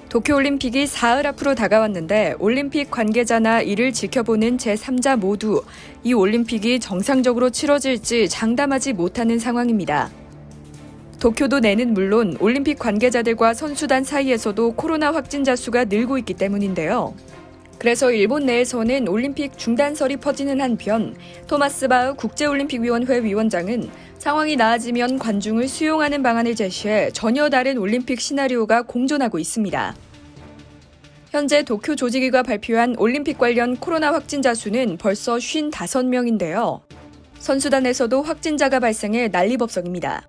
도쿄올림픽이 사흘 앞으로 다가왔는데 올림픽 관계자나 이를 지켜보는 제3자 모두 이 올림픽이 정상적으로 치러질지 장담하지 못하는 상황입니다. 도쿄도 내는 물론 올림픽 관계자들과 선수단 사이에서도 코로나 확진자 수가 늘고 있기 때문인데요. 그래서 일본 내에서는 올림픽 중단설이 퍼지는 한편 토마스 바흐 국제올림픽위원회 위원장은 상황이 나아지면 관중을 수용하는 방안을 제시해 전혀 다른 올림픽 시나리오가 공존하고 있습니다. 현재 도쿄 조직위가 발표한 올림픽 관련 코로나 확진자 수는 벌써 55명인데요. 선수단에서도 확진자가 발생해 난리법석입니다.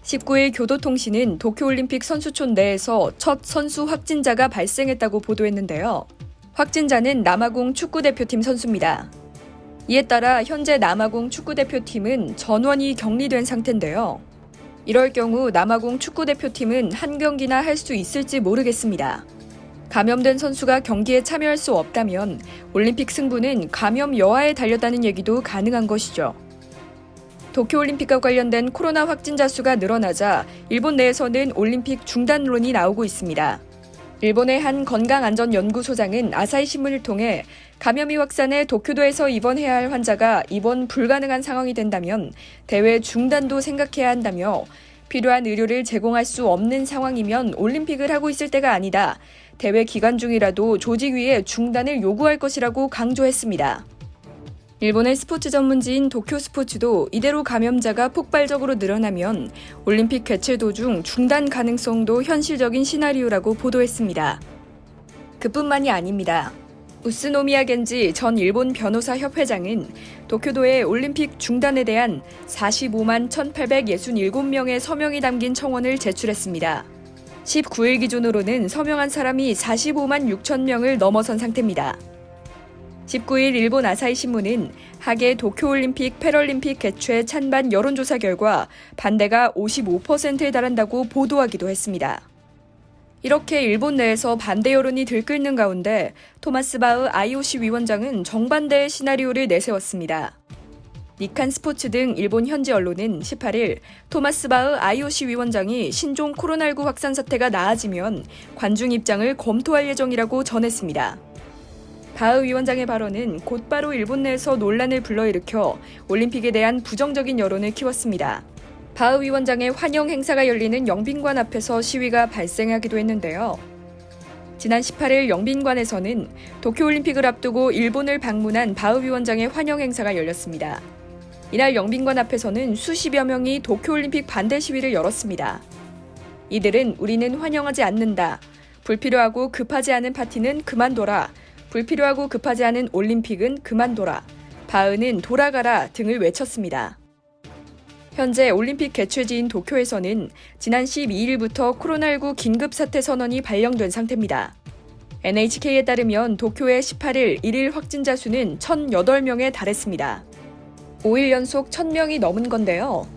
19일 교도통신은 도쿄올림픽 선수촌 내에서 첫 선수 확진자가 발생했다고 보도했는데요. 확진자는 남아공 축구대표팀 선수입니다. 이에 따라 현재 남아공 축구대표팀은 전원이 격리된 상태인데요. 이럴 경우 남아공 축구대표팀은 한 경기나 할 수 있을지 모르겠습니다. 감염된 선수가 경기에 참여할 수 없다면 올림픽 승부는 감염 여하에 달렸다는 얘기도 가능한 것이죠. 도쿄올림픽과 관련된 코로나 확진자 수가 늘어나자 일본 내에서는 올림픽 중단론이 나오고 있습니다. 일본의 한 건강안전연구소장은 아사히신문을 통해 감염이 확산해 도쿄도에서 입원해야 할 환자가 입원 불가능한 상황이 된다면 대회 중단도 생각해야 한다며 필요한 의료를 제공할 수 없는 상황이면 올림픽을 하고 있을 때가 아니다. 대회 기간 중이라도 조직위에 중단을 요구할 것이라고 강조했습니다. 일본의 스포츠 전문지인 도쿄스포츠도 이대로 감염자가 폭발적으로 늘어나면 올림픽 개최 도중 중단 가능성도 현실적인 시나리오라고 보도했습니다. 그뿐만이 아닙니다. 우스노미야 겐지 전 일본 변호사 협회장은 도쿄도의 올림픽 중단에 대한 45만 1,867명의 서명이 담긴 청원을 제출했습니다. 19일 기준으로는 서명한 사람이 45만 6천 명을 넘어선 상태입니다. 19일 일본 아사히신문은 하계 도쿄올림픽 패럴림픽 개최 찬반 여론조사 결과 반대가 55%에 달한다고 보도하기도 했습니다. 이렇게 일본 내에서 반대 여론이 들끓는 가운데 토마스 바흐 IOC 위원장은 정반대의 시나리오를 내세웠습니다. 니칸 스포츠 등 일본 현지 언론은 18일 토마스 바흐 IOC 위원장이 신종 코로나19 확산 사태가 나아지면 관중 입장을 검토할 예정이라고 전했습니다. 바흐 위원장의 발언은 곧바로 일본 내에서 논란을 불러일으켜 올림픽에 대한 부정적인 여론을 키웠습니다. 바흐 위원장의 환영 행사가 열리는 영빈관 앞에서 시위가 발생하기도 했는데요. 지난 18일 영빈관에서는 도쿄올림픽을 앞두고 일본을 방문한 바흐 위원장의 환영 행사가 열렸습니다. 이날 영빈관 앞에서는 수십여 명이 도쿄올림픽 반대 시위를 열었습니다. 이들은 우리는 환영하지 않는다. 불필요하고 급하지 않은 파티는 그만둬라. 불필요하고 급하지 않은 올림픽은 그만둬라. 바흐는 돌아가라 등을 외쳤습니다. 현재 올림픽 개최지인 도쿄에서는 지난 12일부터 코로나19 긴급사태 선언이 발령된 상태입니다. NHK에 따르면 도쿄의 18일 1일 확진자 수는 1,008명에 달했습니다. 5일 연속 1,000명이 넘은 건데요.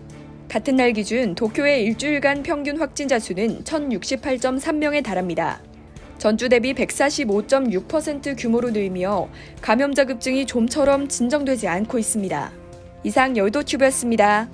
같은 날 기준 도쿄의 일주일간 평균 확진자 수는 1,068.3명에 달합니다. 전주 대비 145.6% 규모로 늘며 감염자 급증이 좀처럼 진정되지 않고 있습니다. 이상 여의도튜브였습니다.